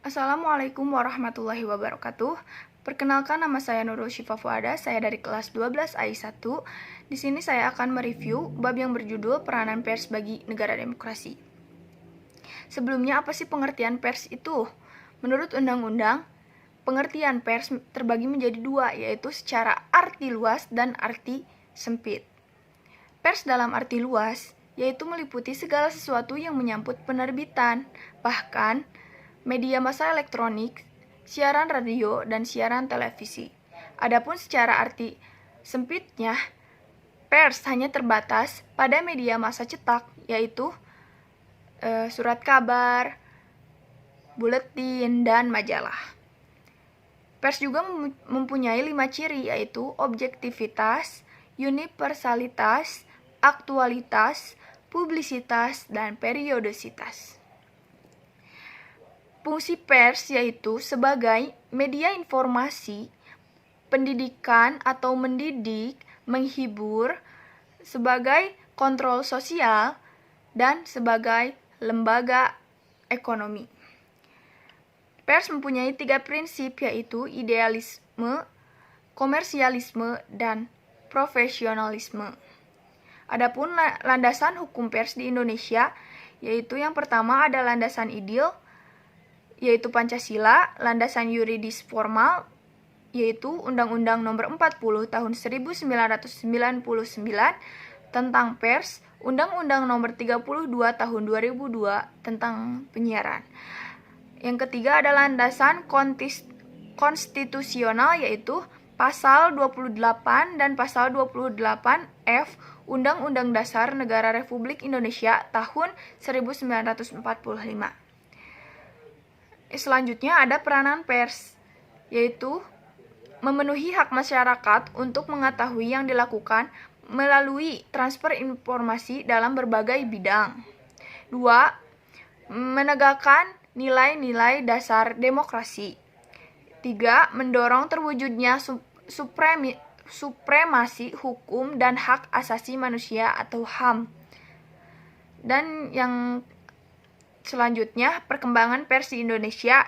Assalamualaikum warahmatullahi wabarakatuh. Perkenalkan, nama saya Nurul Syifa Fuada, saya dari kelas 12 AI1. Di sini saya akan mereview bab yang berjudul Peranan Pers bagi Negara Demokrasi. Sebelumnya, apa sih pengertian pers itu? Menurut undang-undang, pengertian pers terbagi menjadi dua, yaitu secara arti luas dan arti sempit. Pers dalam arti luas yaitu meliputi segala sesuatu yang menyangkut penerbitan, bahkan media massa elektronik, siaran radio, dan siaran televisi. Adapun secara arti sempitnya, pers hanya terbatas pada media massa cetak, yaitu surat kabar, buletin, dan majalah. Pers juga mempunyai 5 ciri, yaitu objektivitas, universalitas, aktualitas, publisitas, dan periodisitas. Fungsi pers yaitu sebagai media informasi, pendidikan atau mendidik, menghibur, sebagai kontrol sosial, dan sebagai lembaga ekonomi. Pers mempunyai 3 prinsip, yaitu idealisme, komersialisme, dan profesionalisme. Adapun landasan hukum pers di Indonesia, yaitu yang pertama ada landasan ideal, yaitu Pancasila, landasan yuridis formal, yaitu Undang-Undang Nomor 40 Tahun 1999 tentang pers, Undang-Undang Nomor 32 Tahun 2002 tentang penyiaran. Yang ketiga ada landasan konstitusional, yaitu Pasal 28 dan Pasal 28F Undang-Undang Dasar Negara Republik Indonesia tahun 1945. Selanjutnya ada peranan pers, yaitu memenuhi hak masyarakat untuk mengetahui yang dilakukan melalui transfer informasi dalam berbagai bidang. 2. Menegakkan nilai-nilai dasar demokrasi. 3. Mendorong terwujudnya supremasi hukum dan hak asasi manusia atau HAM. Dan yang selanjutnya, perkembangan pers di Indonesia,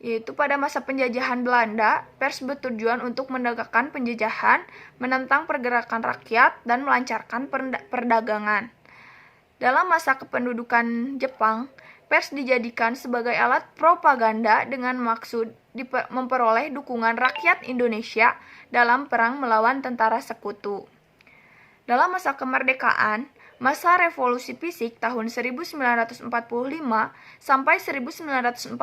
yaitu pada masa penjajahan Belanda, pers bertujuan untuk menegakkan penjajahan, menentang pergerakan rakyat, dan melancarkan perdagangan. Dalam masa kependudukan Jepang, pers dijadikan sebagai alat propaganda dengan maksud memperoleh dukungan rakyat Indonesia dalam perang melawan tentara sekutu. Dalam masa kemerdekaan, masa revolusi fisik tahun 1945 sampai 1949,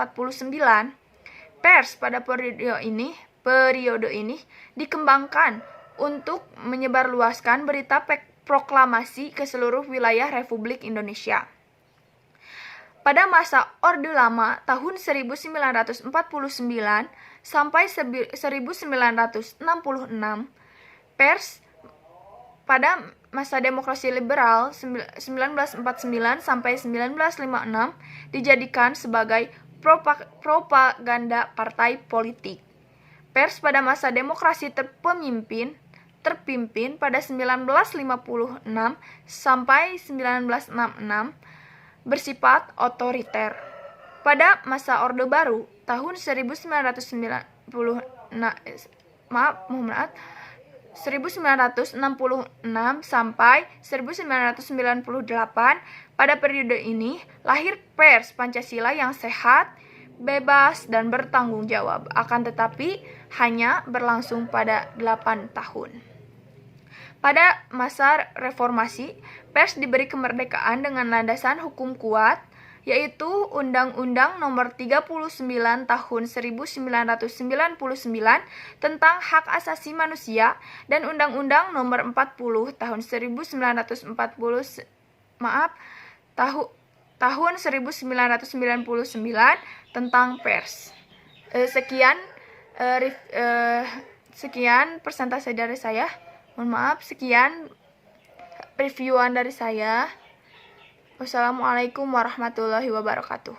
pers pada periode ini dikembangkan untuk menyebarluaskan berita proklamasi ke seluruh wilayah Republik Indonesia. Pada masa Orde Lama tahun 1949 sampai 1966, pers pada masa demokrasi liberal 1949 sampai 1956 dijadikan sebagai propaganda partai politik. Pers pada masa demokrasi terpimpin pada 1956 sampai 1966 bersifat otoriter. Pada masa Orde Baru tahun 1966 sampai 1998, pada periode ini lahir pers Pancasila yang sehat, bebas, dan bertanggung jawab. Akan tetapi hanya berlangsung pada 8 tahun. Pada masa reformasi, pers diberi kemerdekaan dengan landasan hukum kuat, yaitu Undang-Undang Nomor 39 Tahun 1999 tentang Hak Asasi Manusia dan Undang-Undang Nomor 40 Tahun 1999 tentang pers. Sekian persentase dari saya. Mohon maaf, sekian reviewan dari saya. Wassalamualaikum warahmatullahi wabarakatuh.